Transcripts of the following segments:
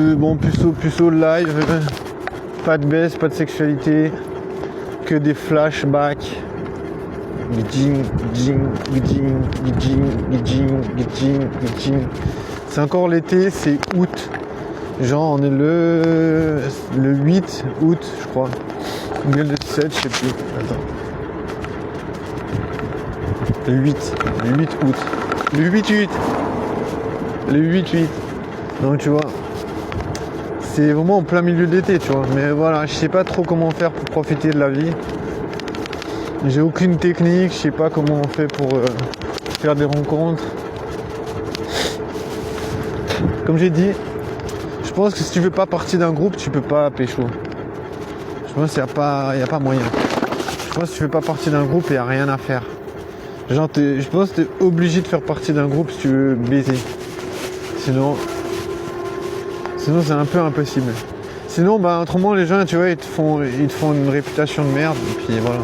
Bon, puceau live, pas de baisse, pas de sexualité, que des flashbacks. C'est encore l'été, c'est août. Genre on est le 8 août, je crois. Ou bien le 7, je sais plus. Attends. Le 8 août. Le 8-8. Le 8-8. Donc tu vois. C'est vraiment en plein milieu de l'été, tu vois. Mais voilà, je sais pas trop comment faire pour profiter de la vie. J'ai aucune technique, je sais pas comment on fait pour faire des rencontres. Comme j'ai dit, je pense que si tu veux pas partie d'un groupe, tu peux pas pécho. Je pense qu'il y a pas moyen. Je pense que si tu fais pas partie d'un groupe, il n'y a rien à faire. Genre, je pense que tu es obligé de faire partie d'un groupe si tu veux baiser. Sinon c'est un peu impossible. Sinon, bah, autrement, les gens, tu vois, ils te font une réputation de merde. Et puis voilà.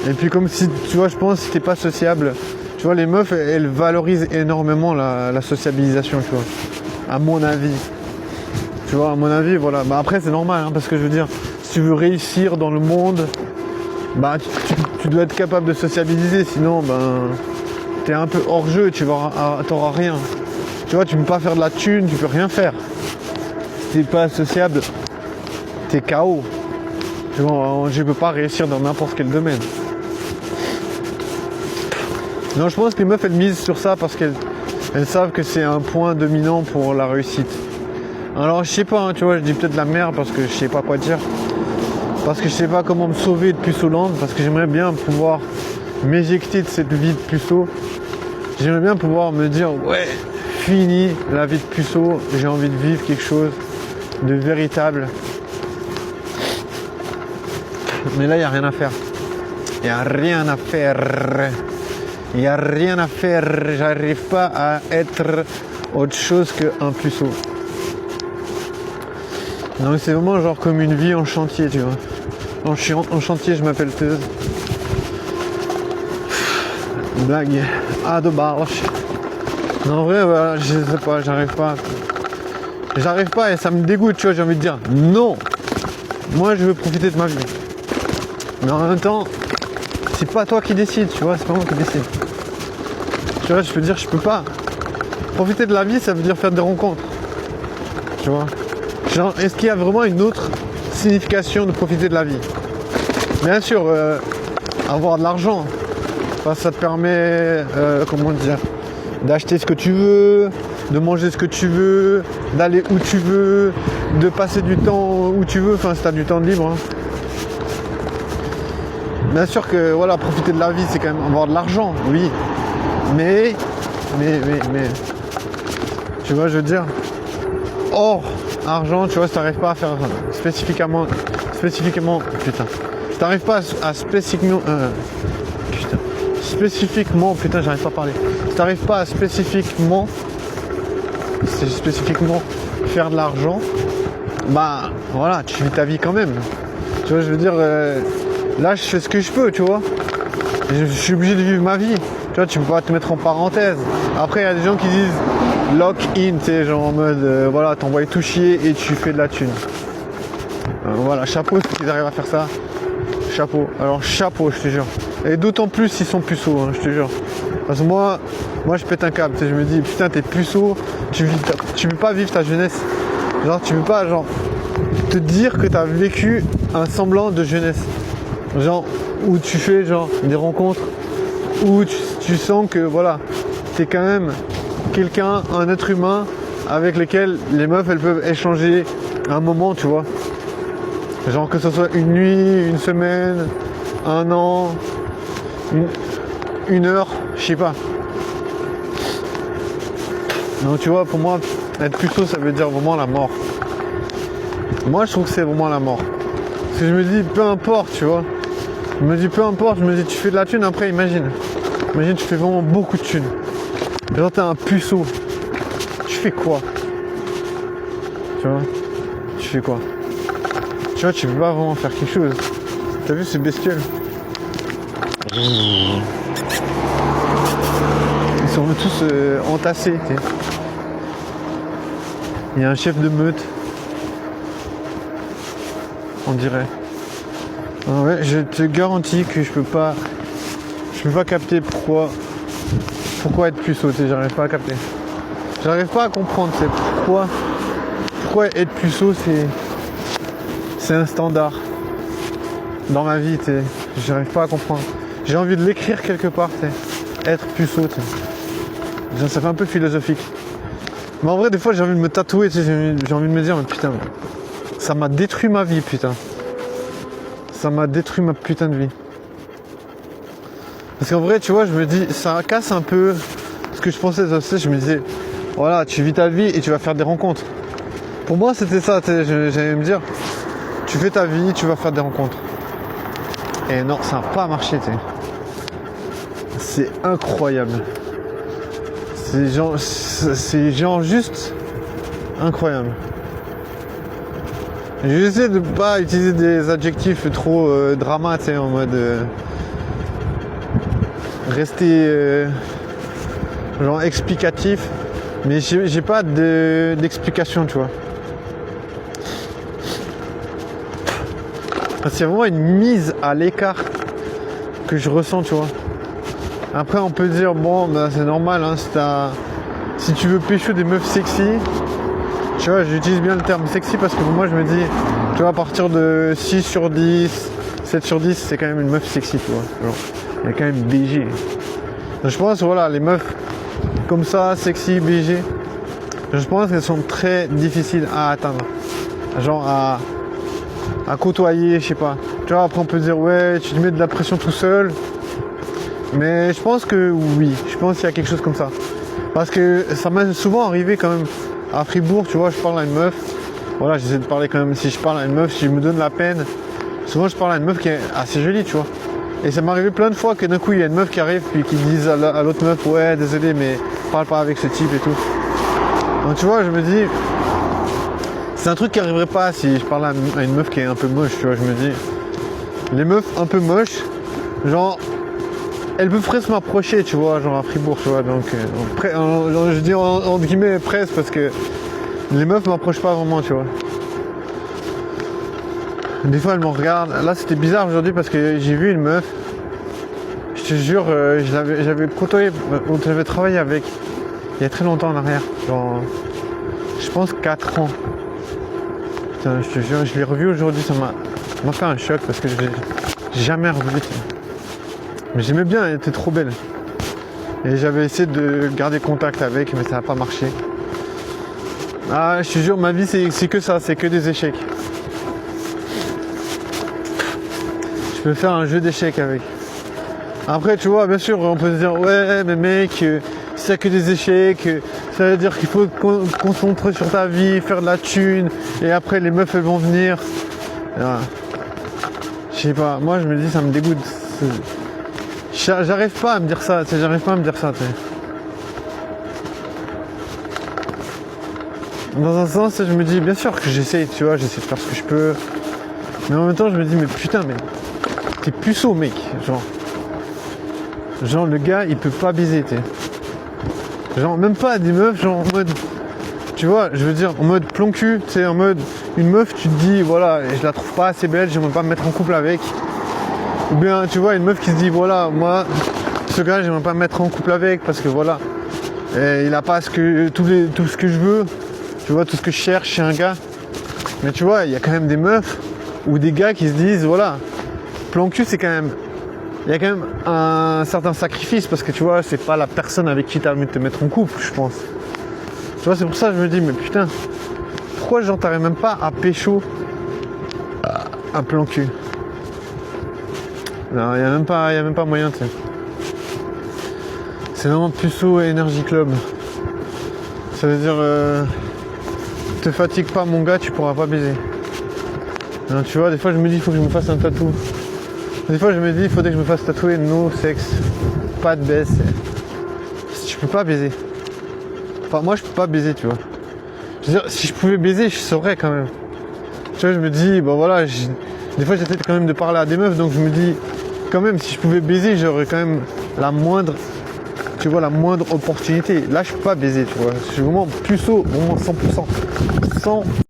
Et puis comme si, tu vois, je pense, si t'es pas sociable, tu vois, les meufs, elles valorisent énormément la sociabilisation, tu vois. À mon avis. Tu vois, à mon avis, voilà. Bah après, c'est normal, hein, parce que je veux dire, si tu veux réussir dans le monde, bah tu dois être capable de sociabiliser, sinon, ben, t'es un peu hors jeu, t'auras rien. Tu vois, tu peux pas faire de la thune, tu peux rien faire. Si t'es pas sociable, t'es KO. Tu vois, je peux pas réussir dans n'importe quel domaine. Non, je pense que les meufs, elles misent sur ça parce qu'elles savent que c'est un point dominant pour la réussite. Alors, je sais pas, hein, tu vois, je dis peut-être de la merde parce que je sais pas quoi dire. Parce que je sais pas comment me sauver de puceau-lande, parce que j'aimerais bien pouvoir m'éjecter de cette vie de puceau. J'aimerais bien pouvoir me dire, ouais, fini la vie de puceau, j'ai envie de vivre quelque chose de véritable. Mais là, il n'y a rien à faire. Il n'y a rien à faire. Il n'y a rien à faire. J'arrive pas à être autre chose qu'un puceau. Donc c'est vraiment genre comme une vie en chantier, tu vois. En chantier, je m'appelle Teuse. Blague à deux barches. Non, en vrai, voilà, je sais pas, j'arrive pas. J'arrive pas et ça me dégoûte, tu vois, j'ai envie de dire non. Moi, je veux profiter de ma vie. Mais en même temps, c'est pas toi qui décide, tu vois, c'est pas moi qui décide. Tu vois, je peux dire, je peux pas. Profiter de la vie, ça veut dire faire des rencontres. Tu vois. Genre, est-ce qu'il y a vraiment une autre signification de profiter de la vie? Bien sûr, avoir de l'argent. Enfin, ça te permet, comment dire, d'acheter ce que tu veux, de manger ce que tu veux, d'aller où tu veux, de passer du temps où tu veux, enfin si tu as du temps de libre. Hein. Bien sûr que voilà, profiter de la vie, c'est quand même avoir de l'argent, oui. Mais, tu vois, je veux dire, hors argent, tu vois, si t'arrives pas à faire spécifiquement, putain, si t'arrives pas à spécifiquement, putain, j'arrive pas à parler. Si t'arrives pas à spécifiquement faire de l'argent, bah voilà, tu vis ta vie quand même. Tu vois, je veux dire, là je fais ce que je peux, tu vois. Je suis obligé de vivre ma vie. Tu vois, tu peux pas te mettre en parenthèse. Après, il y a des gens qui disent lock-in, tu sais, genre en mode, voilà, t'envoies tout chier et tu fais de la thune. Voilà, chapeau s'ils arrivent à faire ça. Chapeau. Alors, chapeau, je te jure. Et d'autant plus s'ils sont puceaux, hein, je te jure. Parce que moi je pète un câble, tu sais, je me dis, putain, t'es puceau, tu peux pas vivre ta jeunesse. Genre, tu peux pas, genre, te dire que t'as vécu un semblant de jeunesse. Genre, où tu fais, genre, des rencontres, où tu sens que, voilà, t'es quand même quelqu'un, un être humain, avec lequel les meufs, elles peuvent échanger un moment, tu vois. Genre, que ce soit une nuit, une semaine, un an, une heure, je sais pas. Donc, tu vois, pour moi, être puceau, ça veut dire vraiment la mort. Moi, je trouve que c'est vraiment la mort. Parce que je me dis, peu importe, tu vois. Je me dis, peu importe, je me dis, tu fais de la thune, après, imagine, tu fais vraiment beaucoup de thune. Genre, t'es un puceau. Tu fais quoi? Tu vois? Tu fais quoi? Tu vois, tu peux pas vraiment faire quelque chose. T'as vu, c'est bestial. Ils sont tous entassés, tu sais. Il y a un chef de meute. On dirait. Ah ouais, je te garantis que je peux pas capter pourquoi être puceau, j'arrive pas à capter. J'arrive pas à comprendre, c'est pourquoi être puceau, c'est un standard dans ma vie, j'arrive pas à comprendre. J'ai envie de l'écrire quelque part, être puceau, ça fait un peu philosophique. Mais en vrai, des fois, j'ai envie de me tatouer, j'ai envie de me dire, mais putain, ça m'a détruit ma vie, putain. Ça m'a détruit ma putain de vie. Parce qu'en vrai, tu vois, je me dis, ça casse un peu ce que je pensais. Je me disais, voilà, tu vis ta vie et tu vas faire des rencontres. Pour moi, c'était ça, j'allais me dire, tu fais ta vie, tu vas faire des rencontres. Et non, ça n'a pas marché, c'est incroyable. C'est genre juste incroyable. J'essaie de pas utiliser des adjectifs trop drama, en mode rester genre explicatif, mais j'ai pas d'explication, tu vois. C'est vraiment une mise à l'écart que je ressens, tu vois. Après, on peut dire, bon, bah, c'est normal, hein, si tu veux pécho des meufs sexy, tu vois, j'utilise bien le terme sexy parce que pour moi, je me dis, tu vois, à partir de 6 sur 10, 7 sur 10, c'est quand même une meuf sexy, tu vois. Genre, il y a quand même BG. Donc, je pense, voilà, les meufs comme ça, sexy, BG, je pense qu'elles sont très difficiles à atteindre. Genre, à côtoyer, je sais pas. Tu vois, après, on peut dire, ouais, tu te mets de la pression tout seul. Mais je pense que oui, je pense qu'il y a quelque chose comme ça. Parce que ça m'est souvent arrivé quand même à Fribourg, tu vois, je parle à une meuf. Voilà, j'essaie de parler quand même, si je parle à une meuf, si je me donne la peine. Souvent je parle à une meuf qui est assez jolie, tu vois. Et ça m'est arrivé plein de fois que d'un coup il y a une meuf qui arrive puis qui dise à l'autre meuf, ouais, désolé, mais parle pas avec ce type et tout. Donc tu vois, je me dis, c'est un truc qui arriverait pas si je parle à une meuf qui est un peu moche, tu vois. Je me dis, les meufs un peu moches, genre, elles peuvent presque m'approcher, tu vois, genre à Fribourg, tu vois, donc je dis entre guillemets presque parce que les meufs m'approchent pas vraiment, tu vois. Des fois elles me regardent. Là c'était bizarre aujourd'hui parce que j'ai vu une meuf, je te jure, j'avais côtoyé, j'avais travaillé avec il y a très longtemps en arrière, genre je pense 4 ans. Putain, je te jure, je l'ai revu aujourd'hui, ça m'a fait un choc parce que j'ai jamais revu. Mais j'aimais bien, elle était trop belle. Et j'avais essayé de garder contact avec, mais ça n'a pas marché. Ah, je te jure, ma vie, c'est que ça, c'est que des échecs. Je peux faire un jeu d'échecs avec. Après, tu vois, bien sûr, on peut se dire, ouais, mais mec, si c'est que des échecs, ça veut dire qu'il faut te concentrer sur ta vie, faire de la thune, et après, les meufs, elles vont venir. Voilà. Je sais pas, moi, je me dis, ça me dégoûte. J'arrive pas à me dire ça, tu sais, Dans un sens, je me dis, bien sûr que j'essaie, tu vois, j'essaie de faire ce que je peux. Mais en même temps, je me dis, mais putain, mais t'es puceau, mec. Genre, le gars, il peut pas baiser, tu sais. Genre, même pas des meufs, genre en mode, tu vois, je veux dire, en mode plomb cul, tu sais, en mode, une meuf, tu te dis, voilà, je la trouve pas assez belle, j'aimerais pas me mettre en couple avec. Ou bien, tu vois, une meuf qui se dit, voilà, moi, ce gars, j'aimerais pas me mettre en couple avec parce que voilà, il a pas tout ce que je veux, tu vois, tout ce que je cherche chez un gars. Mais tu vois, il y a quand même des meufs ou des gars qui se disent, voilà, plan cul, c'est quand même, il y a quand même un certain sacrifice parce que tu vois, c'est pas la personne avec qui t'as envie de te mettre en couple, je pense. Tu vois, c'est pour ça que je me dis, mais putain, pourquoi genre t'arrives même pas à pécho un plan cul? Non, il n'y a même pas moyen, tu sais. C'est vraiment puceau et Energy Club. Ça veut dire, te fatigue pas mon gars, tu pourras pas baiser. Non, tu vois, des fois je me dis, il faut que je me fasse un tatou. Des fois je me dis, il faudrait que je me fasse tatouer no sexe, pas de baisse. Je peux pas baiser. Enfin, moi je peux pas baiser, tu vois. Je veux dire, si je pouvais baiser, je saurais quand même. Tu vois, je me dis, bon voilà, des fois j'essaie quand même de parler à des meufs, donc je me dis, quand même, si je pouvais baiser, j'aurais quand même la moindre tu vois, la moindre opportunité. Là, je peux pas baiser, tu vois. Je suis vraiment puceau, vraiment 100%. 100%.